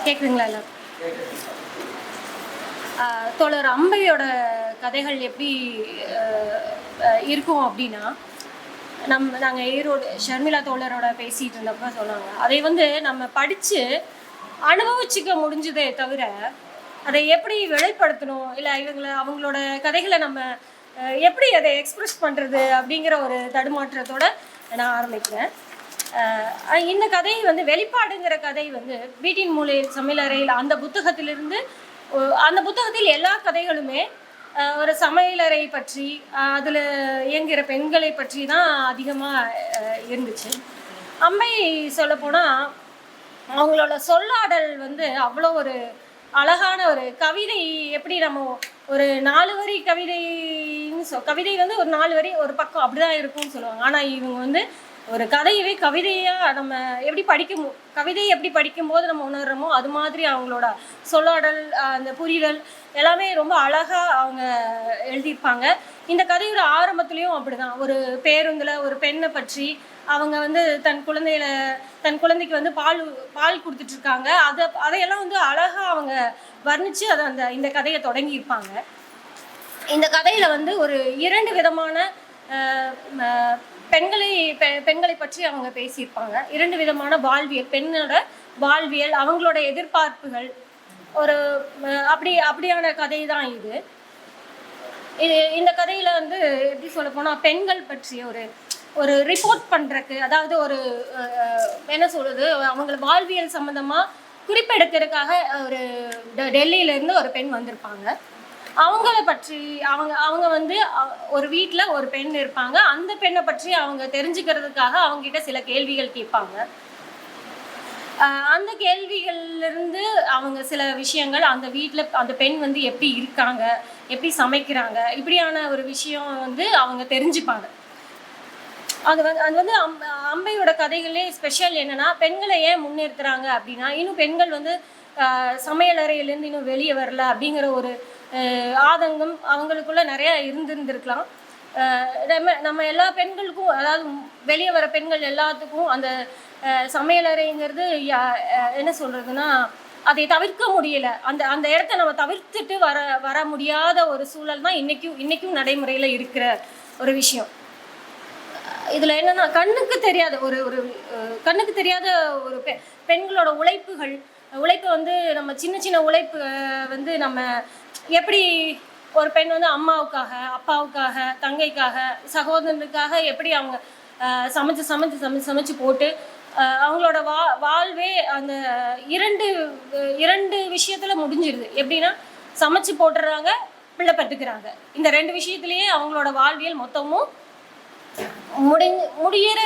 கேட்குதுங்களா எல்லாரும்? தோழர் அம்பையோட கதைகள் எப்படி இருக்கும் அப்படின்னா, நாங்கள் ஈரோடு ஷர்மிளா தோழரோட பேசிகிட்டு இருந்தப்ப சொன்னாங்க, அதை நம்ம படித்து அனுபவிச்சுக்க முடிஞ்சதே தவிர அதை எப்படி வெளிப்படுத்தணும், இல்லை அவங்களோட கதைகளை நம்ம எப்படி அதை எக்ஸ்பிரஸ் பண்ணுறது அப்படிங்கிற ஒரு தடுமாற்றத்தோடு நான் ஆரம்பிக்கிறேன். இந்த கதை வெளிப்பாடுங்கிற கதை வீட்டின் மூலையில் சமையலறையில் அந்த புத்தகத்தில் எல்லா கதைகளுமே ஒரு சமையலறை பற்றி, அதில் இயங்குகிற பெண்களை பற்றி தான் அதிகமாக இருந்துச்சு. அம்மை சொல்லப்போனால் அவங்களோட சொல்லாடல் அவ்வளோ ஒரு அழகான ஒரு கவிதை. எப்படி நம்ம ஒரு 4 வரி கவிதை ஒரு 4 வரி ஒரு பக்கம் அப்படிதான் இருக்கும்னு சொல்லுவாங்க. ஆனால் இவங்க ஒரு கதையவே கவிதையாக நம்ம எப்படி கவிதையை எப்படி படிக்கும்போது நம்ம உணர்றோமோ அது மாதிரி அவங்களோட சொல்லாடல், அந்த புரிதல் எல்லாமே ரொம்ப அழகாக அவங்க எழுதியிருப்பாங்க. இந்த கதையோட ஆரம்பத்துலேயும் அப்படிதான். ஒரு பேருந்தில் ஒரு பெண்ணை பற்றி அவங்க தன் குழந்தைக்கு பால் கொடுத்துட்ருக்காங்க. அதையெல்லாம் அழகாக அவங்க வர்ணித்து இந்த கதையை தொடங்கியிருப்பாங்க. இந்த கதையில் ஒரு 2 விதமான பெண்களை பற்றி அவங்க பேசியிருப்பாங்க. 2 விதமான வாழ்வியல், பெண்ணோட வாழ்வியல், அவங்களோட எதிர்பார்ப்புகள், ஒரு அப்படியான கதை தான் இது. இந்த கதையில் எப்படி சொல்ல போனால் பெண்கள் பற்றி ஒரு ரிப்போர்ட் பண்ணுறக்கு, அதாவது ஒரு என்ன சொல்கிறது, அவங்கள வாழ்வியல் சம்மந்தமாக குறிப்பெடுக்கிறதுக்காக ஒரு டெல்லியிலேருந்து ஒரு பெண் வந்திருப்பாங்க. அவங்கள பற்றி அவங்க ஒரு வீட்டில் ஒரு பெண் இருப்பாங்க. அந்த பெண்ணை பற்றி அவங்க தெரிஞ்சுக்கிறதுக்காக அவங்ககிட்ட சில கேள்விகள் கேட்பாங்க. அந்த கேள்விகள்லேருந்து அவங்க சில விஷயங்கள், அந்த வீட்டில் அந்த பெண் எப்படி இருக்காங்க, எப்படி சமைக்கிறாங்க, இப்படியான ஒரு விஷயம் அவங்க தெரிஞ்சுப்பாங்க. அது அம்பையோட கதைகளே ஸ்பெஷல் என்னன்னா, பெண்களை ஏன் முன்னிறுத்துறாங்க அப்படின்னா, இன்னும் பெண்கள் சமையலறையிலேருந்து இன்னும் வெளியே வரல அப்படிங்கிற ஒரு ஆதங்கம் அவங்களுக்குள்ள நிறைய இருந்திருக்கலாம். நம்ம எல்லா பெண்களுக்கும், அதாவது வெளியே வர பெண்கள் எல்லாத்துக்கும் அந்த சமையலறைங்கிறது என்ன சொல்றதுன்னா, அதை தவிர்க்க முடியல. அந்த இடத்த நம்ம தவிர்த்துட்டு வர முடியாத ஒரு சூழல் தான் இன்னைக்கும் நடைமுறையில் இருக்கிற ஒரு விஷயம். இதில் என்னன்னா, கண்ணுக்கு தெரியாத ஒரு பெண்களோட உழைப்பு நம்ம சின்ன உழைப்பு நம்ம எப்படி ஒரு பெண் அம்மாவுக்காக, அப்பாவுக்காக, தங்கைக்காக, சகோதரனுக்காக எப்படி அவங்க சமைச்சு போட்டு அவங்களோட வாழ்வே அந்த இரண்டு விஷயத்தில் முடிஞ்சிருது. எப்படின்னா, சமைச்சு போட்டுறாங்க, பிள்ளை பெற்றுக்கிறாங்க. இந்த 2 விஷயத்துலேயே அவங்களோட வாழ்வியல் மொத்தமும் முடிகிற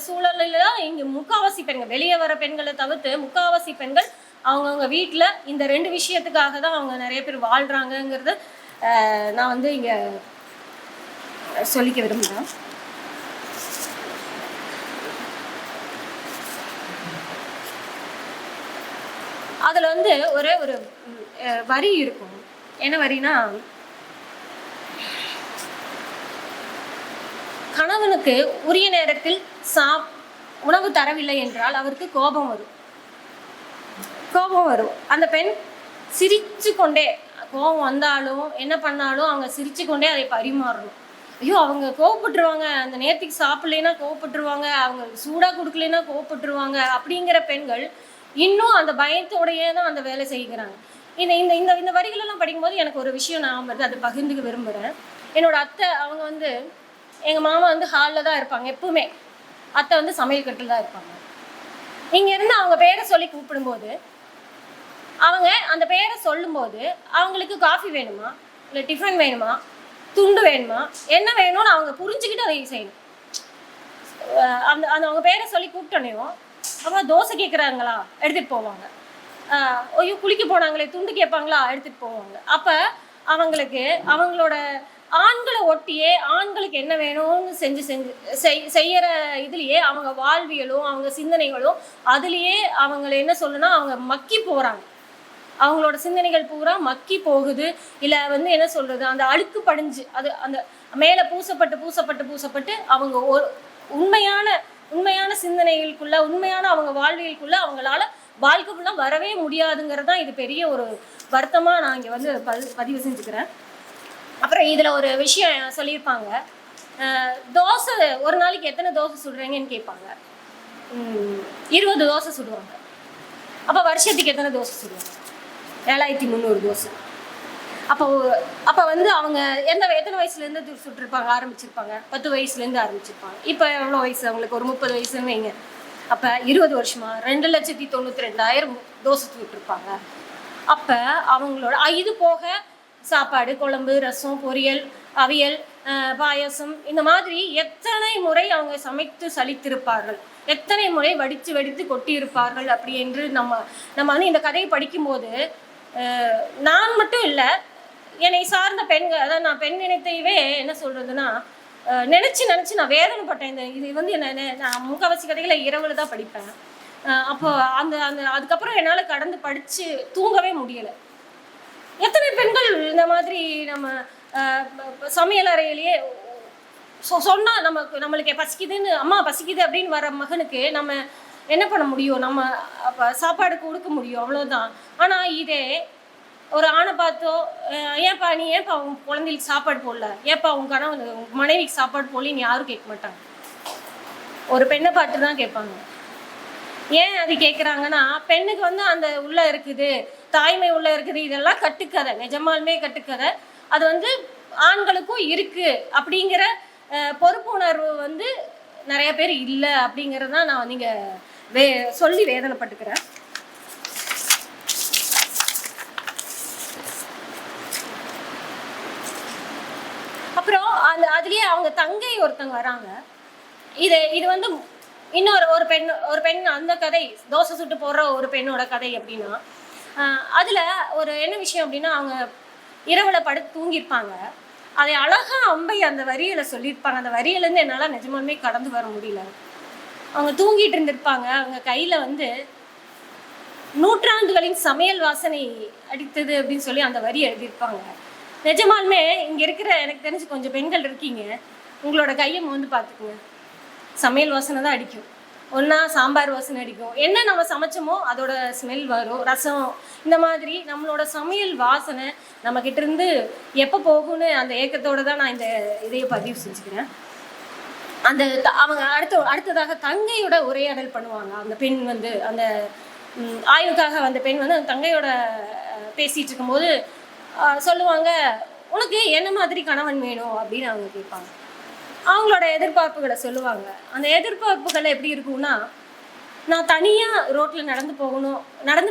சூழலில் தான் இங்கே முக்காவாசி பெண்கள், வெளியே வர பெண்களை தவிர்த்து முக்காவாசி பெண்கள் அவங்கவுங்க வீட்டில் இந்த 2 விஷயத்துக்காக தான் அவங்க நிறைய பேர் வாழ்கிறாங்கங்கிறத நான் இங்கே சொல்லிக்க விரும்புகிறேன். அதில் ஒரே ஒரு வரி இருக்கும். என்ன வரினா, கணவனுக்கு உரிய நேரத்தில் உணவு தரவில்லை என்றால் அவருக்கு கோபம் வரும். அந்த பெண் சிரிச்சு கொண்டே, கோபம் வந்தாலும் என்ன பண்ணாலும் அவங்க சிரிச்சு கொண்டே அதை பரிமாறணும். ஐயோ, அவங்க கோவப்பட்டுருவாங்க, அந்த நேரத்துக்கு சாப்பிடலைன்னா கோவப்பட்டுருவாங்க, அவங்க சூடாக கொடுக்கலைன்னா கோவப்பட்டுருவாங்க அப்படிங்கிற பெண்கள் இன்னும் அந்த பயத்தோடையே தான் அந்த வேலை செய்கிறாங்க. இந்த வரிகளெல்லாம் படிக்கும்போது எனக்கு ஒரு விஷயம் நான் அது பகிர்ந்துக்க விரும்புகிறேன். என்னோட அத்தை அவங்க எங்கள் மாமா ஹாலில் தான் இருப்பாங்க எப்பவுமே. அத்தை சமையல் கட்டில் தான் இருப்பாங்க. இங்கேருந்து அவங்க பேரை சொல்லி கூப்பிடும்போது, அவங்க அந்த பேரை சொல்லும்போது அவங்களுக்கு காஃபி வேணுமா, இல்லை டிஃபன் வேணுமா, துண்டு வேணுமா, என்ன வேணும்னு அவங்க புரிஞ்சுக்கிட்டு அதை செய்யணும். அவங்க பேரை சொல்லி கூப்பிட்டோன்னையும் அவங்க தோசை கேட்குறாங்களா எடுத்துகிட்டு போவாங்க. ஐயோ, குளிக்க போனாங்களே துண்டு கேட்பாங்களா எடுத்துகிட்டு போவாங்க. அப்போ அவங்களுக்கு அவங்களோட ஆண்களை ஒட்டியே ஆண்களுக்கு என்ன வேணும்னு செய்யற இதுலயே அவங்க வாழ்வியலும் அவங்க சிந்தனைகளும் அதுலயே அவங்களை என்ன சொல்லுன்னா, அவங்க மக்கி போறாங்க. அவங்களோட சிந்தனைகள் பூரா மக்கி போகுது. இல்லை என்ன சொல்றது, அந்த அழுக்கு படிஞ்சு அது அந்த மேலே பூசப்பட்டு அவங்க ஒரு உண்மையான சிந்தனைகளுக்குள்ள, உண்மையான அவங்க வாழ்வியலுக்குள்ள அவங்களால வாழ்க்கை ஃபுல்லாக வரவே முடியாதுங்கிறது தான் இது பெரிய ஒரு வருத்தமாக நான் இங்கே வந்து பதிவு செஞ்சுக்கிறேன். அப்புறம் இதில் ஒரு விஷயம் சொல்லியிருப்பாங்க, தோசை ஒரு நாளைக்கு எத்தனை தோசை சுடுறீங்கன்னு கேட்பாங்க. 20 தோசை சுடுவாங்க. அப்போ வருஷத்துக்கு எத்தனை தோசை சுடுவாங்க? 7300 தோசை. அப்போ வந்து அவங்க எத்தனை வயசுலேருந்து சுட்டுருப்பாங்க, ஆரம்பிச்சிருப்பாங்க? 10 வயசுலேருந்து ஆரம்பிச்சிருப்பாங்க. இப்போ எவ்வளோ வயசு அவங்களுக்கு? ஒரு 30 வயசுன்னு வைங்க. அப்போ 20 வருஷமா 2,92,000 தோசை சுட்டுருப்பாங்க. அப்போ அவங்களோட இது போக சாப்பாடு, குழம்பு, ரசம், பொரியல், அவியல், பாயசம், இந்த மாதிரி எத்தனை முறை அவங்க சமைத்து சலித்திருப்பார்கள், எத்தனை முறை வடித்து வடித்து கொட்டியிருப்பார்கள். அப்படி என்று நம்ம வந்து இந்த கதையை படிக்கும்போது நான் மட்டும் இல்லை, என்னை சார்ந்த பெண்கள், அதாவது நான் பெண் இனத்தையவே என்ன சொல்றதுன்னா நினச்சி நான் வேதனைப்பட்டேன். இது வந்து நான் முக்கால்வாசி கதைகளை இரவுல தான் படிப்பேன். அப்போ அதுக்கப்புறம் என்னால் கடந்து படித்து தூங்கவே முடியலை. எத்தனை பெண்கள் இந்த மாதிரி நம்ம சமையல் அறையிலேயே சொன்னால் நம்மளுக்கு பசிக்குதுன்னு, அம்மா பசிக்குது அப்படின்னு வர மகனுக்கு நம்ம என்ன பண்ண முடியும்? நம்ம அப்போ சாப்பாடு கொடுக்க முடியும், அவ்வளோதான். ஆனால் இதே ஒரு ஆணை பார்த்தோ, ஏன்ப்பா உன் குழந்தைகளுக்கு சாப்பாடு போடல, ஏன்ப்பா உன் கணவன் மனைவிக்கு சாப்பாடு போடலன்னு யாரும் கேட்க மாட்டாங்க. ஒரு பெண்ணை பார்த்து தான் கேட்பாங்க. ஏன் அது கேட்குறாங்கன்னா, பெண்ணுக்கு வந்து அந்த உள்ள இருக்குது, தாய்மை உள்ள இருக்குது, இதெல்லாம் கட்டுக்கதை, நிஜமாலுமே கட்டுக்கதை. அது வந்து ஆண்களுக்கும் இருக்கு அப்படிங்கிற பொறுப்புணர்வு வந்து நிறைய பேர் இல்லை அப்படிங்கிறதான் நான் வந்து இங்கே சொல்லி வேதனைப்பட்டுக்கிறேன். அப்புறம் அதுலேயே அவங்க தங்கை ஒருத்தங்க வராங்க. இது வந்து இன்னொரு ஒரு பெண் அந்த கதை, தோசை சுட்டு போடுற ஒரு பெண்ணோட கதை. அப்படின்னா அதில் ஒரு என்ன விஷயம் அப்படின்னா, அவங்க இரவில் படுத்து தூங்கியிருப்பாங்க. அதை அழகாக அம்பை அந்த வரிகளை சொல்லியிருப்பாங்க. அந்த வரியிலேருந்து என்னால் நிஜமாலுமே கடந்து வர முடியல. அவங்க தூங்கிட்டு இருந்திருப்பாங்க. அவங்க கையில் வந்து நூற்றாண்டுகளின் சமையல் வாசனை அடித்தது அப்படின்னு சொல்லி அந்த வரி எழுதியிருப்பாங்க. நிஜமாலுமே இங்கே இருக்கிற எனக்கு தெரிஞ்சு கொஞ்சம் பெண்கள் இருக்கீங்க, உங்களோட கையை வந்து பார்த்துக்குங்க, சமையல் வாசனை தான் அடிக்கும். ஒன்றா சாம்பார் வாசனை அடிக்கும், என்ன நம்ம சமைச்சோமோ அதோட ஸ்மெல் வரும், ரசம், இந்த மாதிரி நம்மளோட சமையல் வாசனை நம்மக்கிட்ட இருந்து எப்போ போகும்னு அந்த ஏக்கத்தோடு தான் நான் இந்த இதையை பதிவு செஞ்சுக்கிறேன். அவங்க அடுத்ததாக தங்கையோட உரையாடல் பண்ணுவாங்க. அந்த பெண் வந்து அந்த ஆய்வுக்காக வந்த பெண் வந்து அந்த தங்கையோட பேசிகிட்டு இருக்கும்போது சொல்லுவாங்க, உனக்கு என்ன மாதிரி கணவன் வேணும் அப்படின்னு அவங்க கேட்பாங்க. அவங்களோட எதிர்பார்ப்புகளை சொல்லுவாங்க. அந்த எதிர்பார்ப்புகள் எப்படி இருக்கும்னா, நான் தனியாக ரோட்டில் நடந்து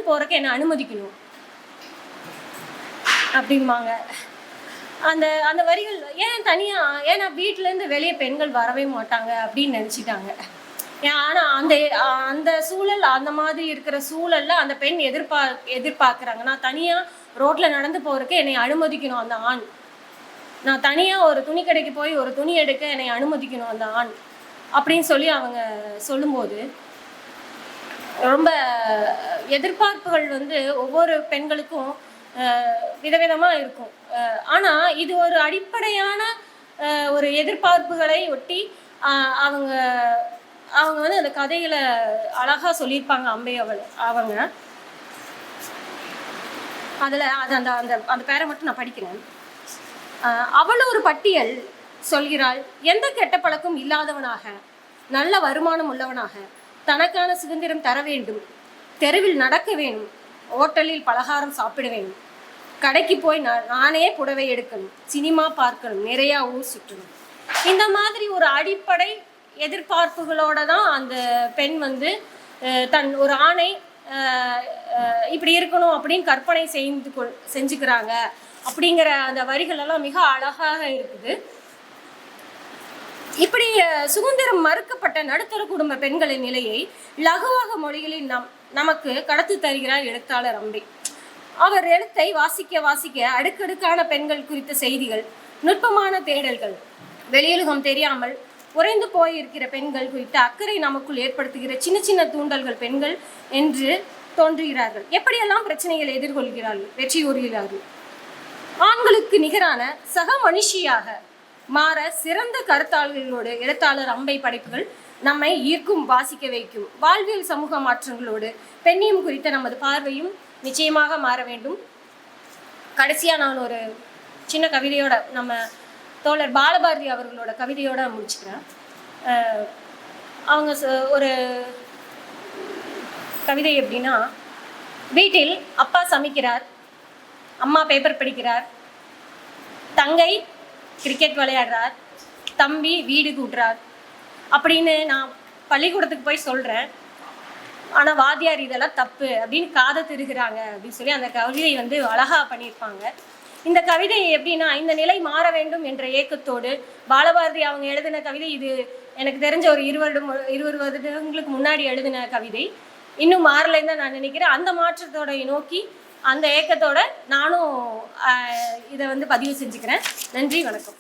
போகிறக்கு என்னை அனுமதிக்கணும் அப்படிம்பாங்க. அந்த வரிகள் ஏன் தனியாக, ஏன்னா வீட்டிலேருந்து வெளியே பெண்கள் வரவே மாட்டாங்க அப்படின்னு நினச்சிட்டாங்க. ஆனால் அந்த சூழல், அந்த மாதிரி இருக்கிற சூழலில் அந்த பெண் எதிர்பார்க்குறாங்க, நான் தனியாக ரோட்டில் நடந்து போகிறக்கு என்னை அனுமதிக்கணும் அந்த ஆண், நான் தனியாக ஒரு துணி கடைக்கு போய் ஒரு துணி எடுக்க என்னை அனுமதிக்கணும் அந்த ஆண் அப்படின்னு சொல்லி அவங்க சொல்லும்போது ரொம்ப எதிர்பார்ப்புகள் வந்து ஒவ்வொரு பெண்களுக்கும் விதவிதமாக இருக்கும். ஆனால் இது ஒரு அடிப்படையான ஒரு எதிர்பார்ப்புகளை ஒட்டி அவங்க வந்து அந்த கதைகளை அழகாக சொல்லியிருப்பாங்க அம்பை அவங்க. அதில் அந்த பேரை மட்டும் நான் படிக்கிறேன். அவள் ஒரு பட்டியல் சொல்கிறாள், எந்த கெட்ட பழக்கம் இல்லாதவனாக, நல்ல வருமானம் உள்ளவனாக, தனக்கான சுதந்திரம் தர வேண்டும், தெருவில் நடக்க வேணும், ஹோட்டலில் பலகாரம் சாப்பிட வேணும், கடைக்கு போய் நானே புடவை எடுக்கணும், சினிமா பார்க்கணும், நிறையா ஊர் சுற்றணும். இந்த மாதிரி ஒரு அடிப்படை எதிர்பார்ப்புகளோட தான் அந்த பெண் வந்து ஒரு ஆணை இப்படி இருக்கணும் அப்படின்னு கற்பனை செஞ்சுக்கிறாங்க அப்படிங்கிற அந்த வரிகள் எல்லாம் மிக அழகாக இருக்குது. இப்படி சுதந்திரம் மறுக்கப்பட்ட நடுத்தர குடும்ப பெண்களின் நிலையை லகுவாக மொழிகளில் நமக்கு கடத்து தருகிறார் எழுத்தாளர் அம்பை. அவர் எழுத்தை வாசிக்க அடுக்கடுக்கான பெண்கள் குறித்த செய்திகள், நுட்பமான தேடல்கள், வெளியுலகம் தெரியாமல் உறைந்து போயிருக்கிற பெண்கள் குறித்த அக்கறை நமக்குள் ஏற்படுத்துகிற சின்ன சின்ன தூண்டல்கள் பெண்கள் என்று தோன்றுகிறார்கள். எப்படியெல்லாம் பிரச்சனைகளை எதிர்கொள்கிறார்கள், வெற்றி கூறுகிறார்கள். ஆண்களுக்கு நிகரான சக மனுஷியாக மாற சிறந்த கருத்தாளர்களோடு எழுத்தாளர் அம்பை படைப்புகள் நம்மை ஈர்க்கும், வாசிக்க வைக்கும். வாழ்வியல் சமூக மாற்றங்களோடு பெண்ணியம் குறித்த நமது பார்வையும் நிச்சயமாக மாற வேண்டும். கடைசியாக நான் ஒரு சின்ன கவிதையோட நம்ம தோழர் பாலபாரதி அவர்களோட கவிதையோட முடிச்சுக்கிறேன். அவங்க ஒரு கவிதை எப்படின்னா, வீட்டில் அப்பா சமைக்கிறார், அம்மா பேப்பர் படிக்கிறார், தங்கை கிரிக்கெட் விளையாடுறார், தம்பி வீடு கூட்டுறார் அப்படின்னு நான் பள்ளிக்கூடத்துக்கு போய் சொல்கிறேன். ஆனால் வாத்தியார் இதெல்லாம் தப்பு அப்படின்னு காதை திருகிறாங்க அப்படின்னு சொல்லி அந்த கவிதை வந்து அழகாக பண்ணியிருப்பாங்க. இந்த கவிதை எப்படின்னா, இந்த நிலை மாற வேண்டும் என்ற ஏக்கத்தோடு பாலபாரதி அவங்க எழுதின கவிதை. இது எனக்கு தெரிஞ்ச ஒரு 20 வருடங்களுக்கு முன்னாடி எழுதின கவிதை. இன்னும் மாறலைன்னு தான் நான் நினைக்கிறேன். அந்த மாற்றத்தோட நோக்கி அந்த ஏக்கத்தோட நானும் இதை வந்து பதிவு செஞ்சுக்கிறேன். நன்றி, வணக்கம்.